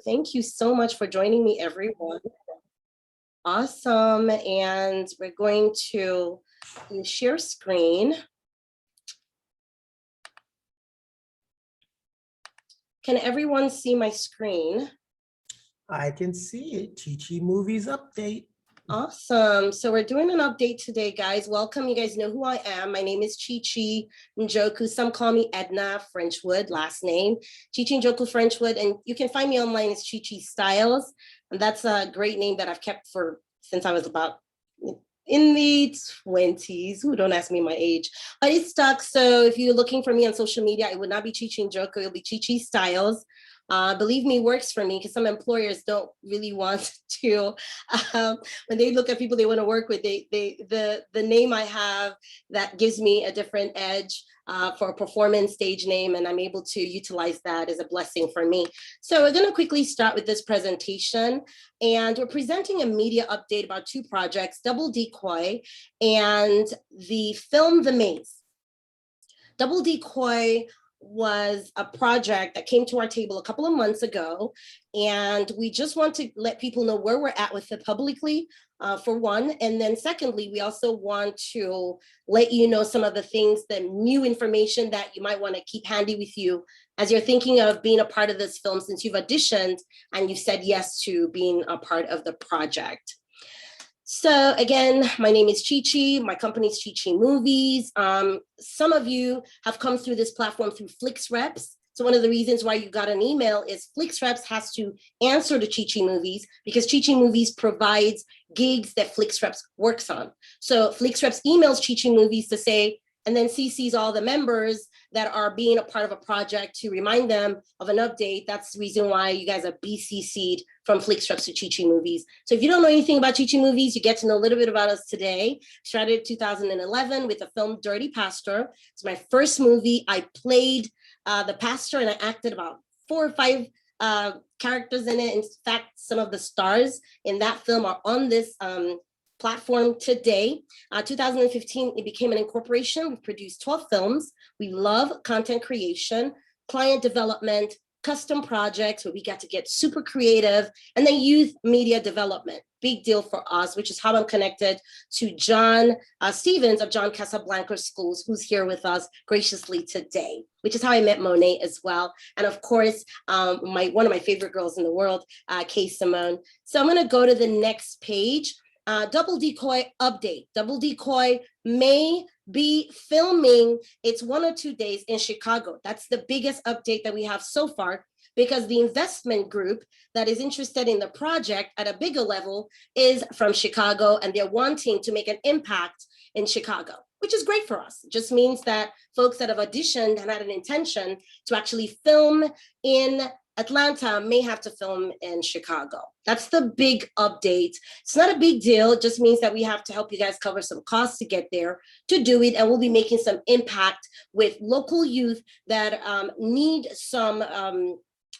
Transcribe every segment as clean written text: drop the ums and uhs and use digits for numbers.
Thank you so much for joining me, everyone. Awesome. And we're going to share screen. Can everyone see my screen? I can see it. Chi Movies update. Awesome. So we're doing an update today, guys. Welcome. You guys know who I am. My name is Chi Njoku. Some call me Edna Frenchwood, last name. Chi Njoku Frenchwood. And you can find me online as Chi Styles. And that's a great name that I've kept since I was about in the 20s. Ooh, don't ask me my age. But it's stuck. So if you're looking for me on social media, it would not be Chi Njoku. It'll be Chi Styles. Believe me, works for me because some employers don't really want to, when they look at people they want to work with, the name I have that gives me a different edge for a performance stage name, and I'm able to utilize that as a blessing for me. So we're going to quickly start with this presentation, and we're presenting a media update about two projects, Double Dekoi and the film The Maze. Double Dekoi was a project that came to our table a couple of months ago, and we just want to let people know where we're at with it publicly, for one, and then secondly, we also want to let you know some of the things, the new information that you might want to keep handy with you as you're thinking of being a part of this film, since you've auditioned and you've said yes to being a part of the project. So again, my name is Chi. My company is Chi Movies. Some of you have come through this platform through FlixReps. So one of the reasons why you got an email is FlixReps has to answer to Chi Movies because Chi Movies provides gigs that FlixReps works on. So FlixReps emails Chi Movies to say, and then CCs all the members that are being a part of a project to remind them of an update. That's the reason why you guys are BCC'd from FlixReps to Chi Movies. So if you don't know anything about Chi Movies, you get to know a little bit about us today. Started in 2011 with the film Dirty Pastor. It's my first movie. I played the pastor and I acted about 4 or 5 characters in it. In fact, some of the stars in that film are on this platform today. 2015, it became an incorporation. We produced 12 films. We love content creation, client development, custom projects where we got to get super creative, and then youth media development. Big deal for us, which is how I'm connected to John Stevens of John Casablanca Schools, who's here with us graciously today, which is how I met Monet as well. And of course, one of my favorite girls in the world, Kay Simone. So I'm gonna go to the next page. Double Dekoi update. Double Dekoi may be filming its 1 or 2 days in Chicago. That's the biggest update that we have so far because the investment group that is interested in the project at a bigger level is from Chicago, and they're wanting to make an impact in Chicago, which is great for us. It just means that folks that have auditioned and had an intention to actually film in Atlanta may have to film in Chicago. That's the big update. It's not a big deal. It just means that we have to help you guys cover some costs to get there to do it. And we'll be making some impact with local youth that need some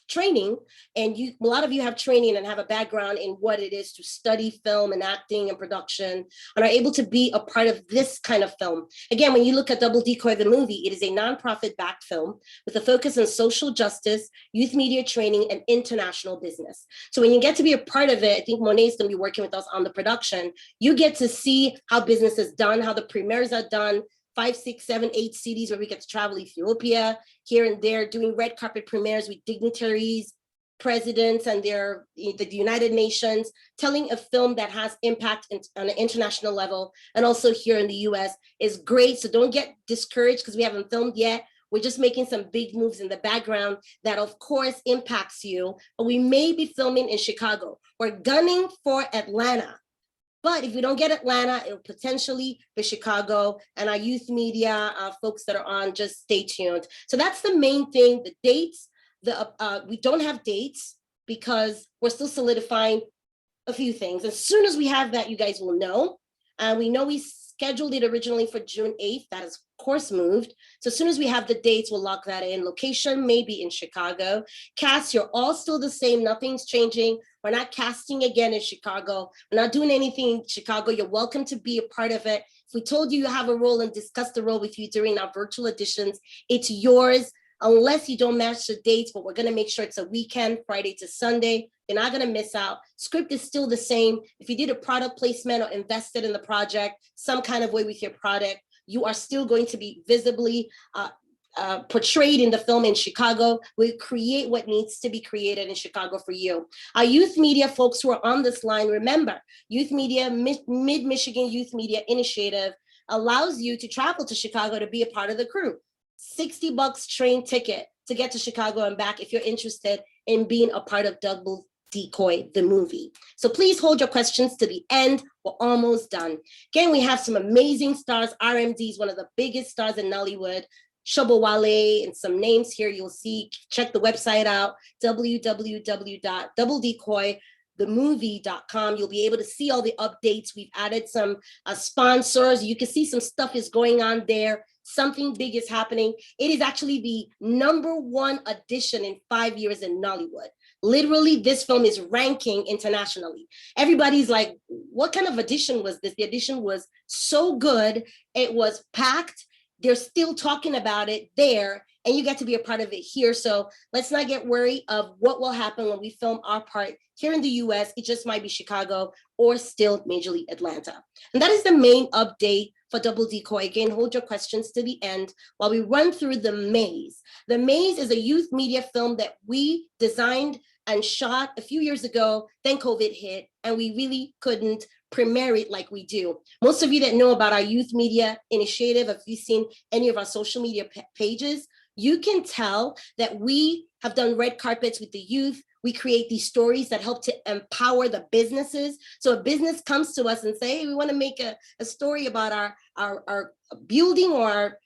training, and a lot of you have training and have a background in what it is to study film and acting and production and are able to be a part of this kind of film. Again, when you look at Double Dekoi, the movie, it is a nonprofit backed film with a focus on social justice, youth media training, and international business. So when you get to be a part of it, I think Monet is going to be working with us on the production. You get to see how business is done, how the premieres are done, 5, 6, 7, 8 cities where we get to travel Ethiopia, here and there, doing red carpet premieres with dignitaries, presidents, and the United Nations, telling a film that has impact on an international level, and also here in the US is great. So don't get discouraged because we haven't filmed yet. We're just making some big moves in the background that of course impacts you, but we may be filming in Chicago. We're gunning for Atlanta. But if we don't get Atlanta, it'll potentially be Chicago, and our youth media folks that are on, just stay tuned. So that's the main thing. The dates, we don't have dates because we're still solidifying a few things. As soon as we have that, you guys will know. We know we scheduled it originally for June 8th. That is, of course, moved. So as soon as we have the dates, we'll lock that in. Location may be in Chicago. Cast, you're all still the same. Nothing's changing. We're not casting again in Chicago. We're not doing anything in Chicago. You're welcome to be a part of it. If we told you you have a role and discussed the role with you during our virtual auditions, it's yours. unless you don't match the dates, but we're going to make sure it's a weekend, Friday to Sunday. You're not going to miss out. Script is still the same. If you did a product placement or invested in the project some kind of way with your product, you are still going to be visibly portrayed in the film in Chicago. We create what needs to be created in Chicago for you. Our youth media folks who are on this line, remember, Youth Media, Mid-Michigan Youth Media Initiative allows you to travel to Chicago to be a part of the crew. $60 train ticket to get to Chicago and back if you're interested in being a part of Double Dekoi, the movie. So please hold your questions to the end. We're almost done. Again, we have some amazing stars. RMD is one of the biggest stars in Nollywood. Shobowale and some names here you'll see. Check the website out, www.doubledekoi.com. You'll be able to see all the updates. We've added some sponsors. You can see some stuff is going on there. Something big is happening. It is actually the #1 edition in 5 years in Nollywood. Literally, this film is ranking internationally. Everybody's like, what kind of edition was this? The edition was so good. It was packed. They're still talking about it there, and you get to be a part of it here. So let's not get worried of what will happen when we film our part here in the US. It just might be Chicago or still Major League Atlanta. And that is the main update for Double Dekoi. Again, hold your questions to the end while we run through The Maze. The Maze is a youth media film that we designed and shot a few years ago. Then COVID hit, and we really couldn't premiere it like we do. Most of you that know about our youth media initiative, if you've seen any of our social media pages, you can tell that we have done red carpets with the youth. We create these stories that help to empower the businesses. So a business comes to us and say, hey, we want to make a story about our building or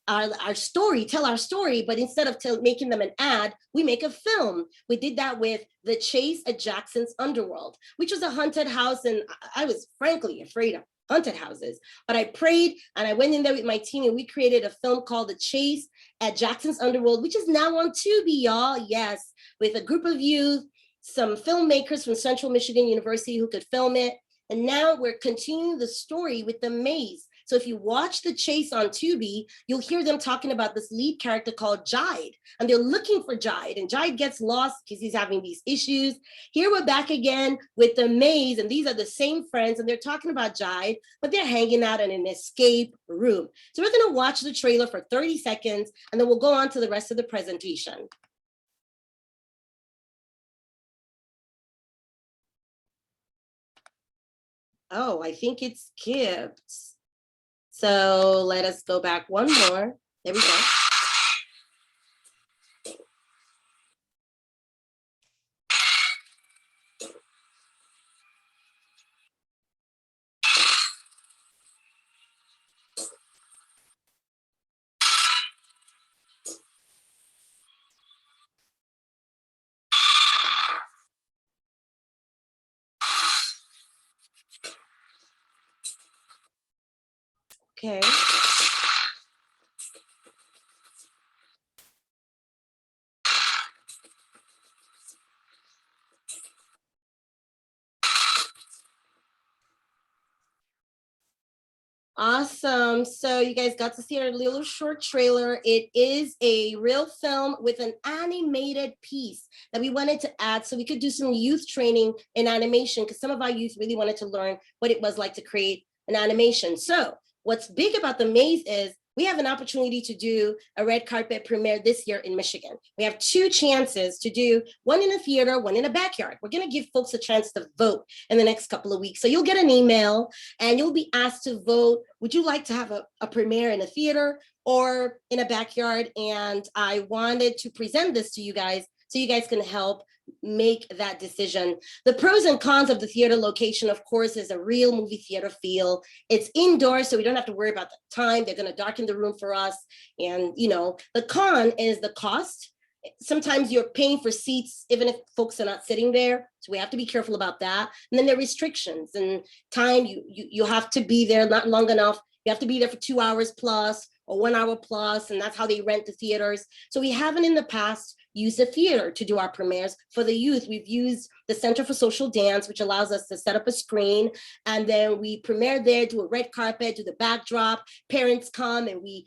our story, tell our story, but instead of making them an ad, we make a film. We did that with The Chase at Jackson's Underworld, which was a haunted house, and I was frankly afraid of haunted houses, but I prayed and I went in there with my team and we created a film called The Chase at Jackson's Underworld, which is now on Tubi, y'all. Yes, with a group of youth, some filmmakers from Central Michigan University who could film it. And now we're continuing the story with The Maze. So if you watch The Chase on Tubi, you'll hear them talking about this lead character called Jide, and they're looking for Jide, and Jide gets lost because he's having these issues. Here we're back again with The Maze, and these are the same friends, and they're talking about Jide, but they're hanging out in an escape room. So we're gonna watch the trailer for 30 seconds, and then we'll go on to the rest of the presentation. Oh, I think it skipped. So let us go back one more. There we go. Okay. Awesome. So you guys got to see our little short trailer. It is a real film with an animated piece that we wanted to add so we could do some youth training in animation, because some of our youth really wanted to learn what it was like to create an animation. So what's big about The Maze is we have an opportunity to do a red carpet premiere this year in Michigan. We have 2 chances to do, one in a theater, one in a backyard. We're gonna give folks a chance to vote in the next couple of weeks. So you'll get an email and you'll be asked to vote. Would you like to have a premiere in a theater or in a backyard? And I wanted to present this to you guys so you guys can help make that decision. The pros and cons of the theater location, of course, is a real movie theater feel. It's indoors, so we don't have to worry about the time. They're going to darken the room for us. And, you know, the con is the cost. Sometimes you're paying for seats, even if folks are not sitting there. So we have to be careful about that. And then there are restrictions and time. You have to be there not long enough. You have to be there for 2 hours plus or 1 hour plus, and that's how they rent the theaters. So we haven't in the past use the theater to do our premieres. For the youth, we've used the Center for Social Dance, which allows us to set up a screen, and then we premiere there, do a red carpet, do the backdrop, parents come, and we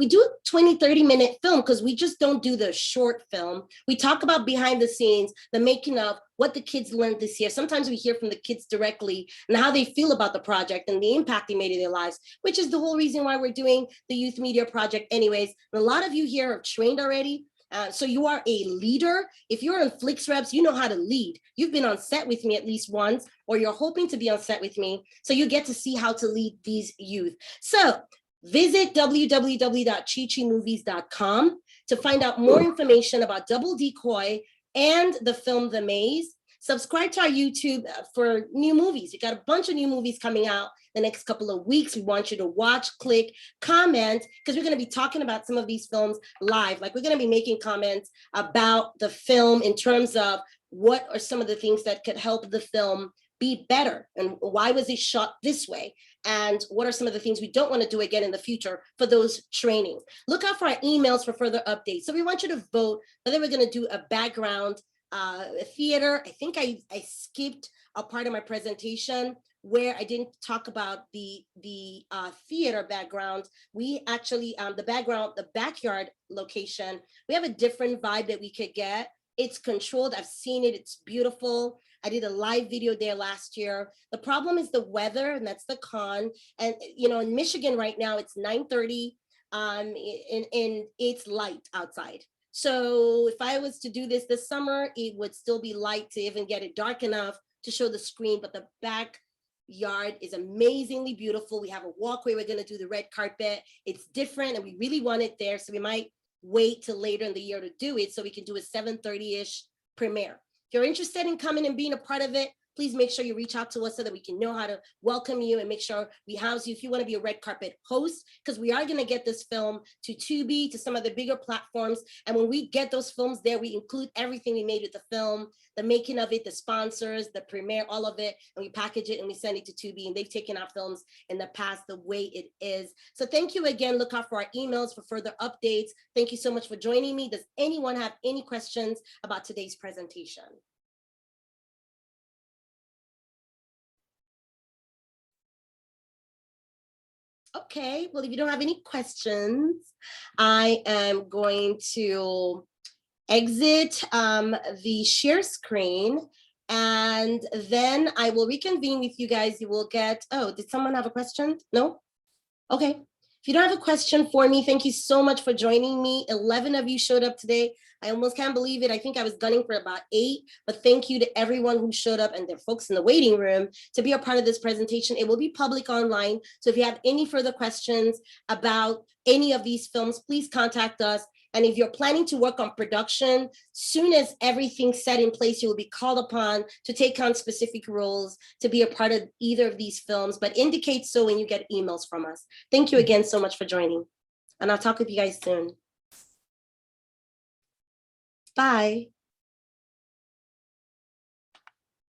do a 20, 30-minute film, because we just don't do the short film. We talk about behind the scenes, the making of, what the kids learned this year. Sometimes we hear from the kids directly and how they feel about the project and the impact they made in their lives, which is the whole reason why we're doing the Youth Media Project anyways. And a lot of you here are trained already. So you are a leader. If you're in Flix Reps, you know how to lead. You've been on set with me at least once, or you're hoping to be on set with me. So you get to see how to lead these youth. So visit www.chichimovies.com to find out more information about Double Dekoi and the film The Maze. Subscribe to our YouTube for new movies. We got a bunch of new movies coming out the next couple of weeks. We want you to watch, click, comment, because we're going to be talking about some of these films live. Like, we're going to be making comments about the film in terms of what are some of the things that could help the film be better, and why was it shot this way, and what are some of the things we don't want to do again in the future for those training. Look out for our emails for further updates. So we want you to vote whether we're going to do a background theater. I think I skipped a part of my presentation where I didn't talk about the theater background. We actually, the backyard location, we have a different vibe that we could get. It's controlled. I've seen it. It's beautiful. I did a live video there last year. The problem is the weather, and that's the con. And, you know, in Michigan right now, it's 9:30 and it's light outside. So if I was to do this summer, it would still be light to even get it dark enough to show the screen. But the backyard is amazingly beautiful. We have a walkway. We're going to do the red carpet. It's different, and we really want it there. So we might wait till later in the year to do it, so we can do a 7:30-ish premiere. If you're interested in coming and being a part of it, please make sure you reach out to us so that we can know how to welcome you and make sure we house you if you want to be a red carpet host, because we are going to get this film to Tubi, to some of the bigger platforms. And when we get those films there, we include everything we made with the film, the making of it, the sponsors, the premiere, all of it, and we package it and we send it to Tubi. And they've taken our films in the past the way it is. So thank you again. Look out for our emails for further updates. Thank you so much for joining me. Does anyone have any questions about today's presentation? Okay, well, if you don't have any questions, I am going to exit the share screen, and then I will reconvene with you guys. You will get, oh, did someone have a question? No? Okay. If you don't have a question for me, thank you so much for joining me. 11 of you showed up today. I almost can't believe it. I think I was gunning for about 8, but thank you to everyone who showed up and the folks in the waiting room to be a part of this presentation. It will be public online. So if you have any further questions about any of these films, please contact us. And if you're planning to work on production, soon as everything's set in place, you will be called upon to take on specific roles to be a part of either of these films, but indicate so when you get emails from us. Thank you again so much for joining. And I'll talk with you guys soon. Bye.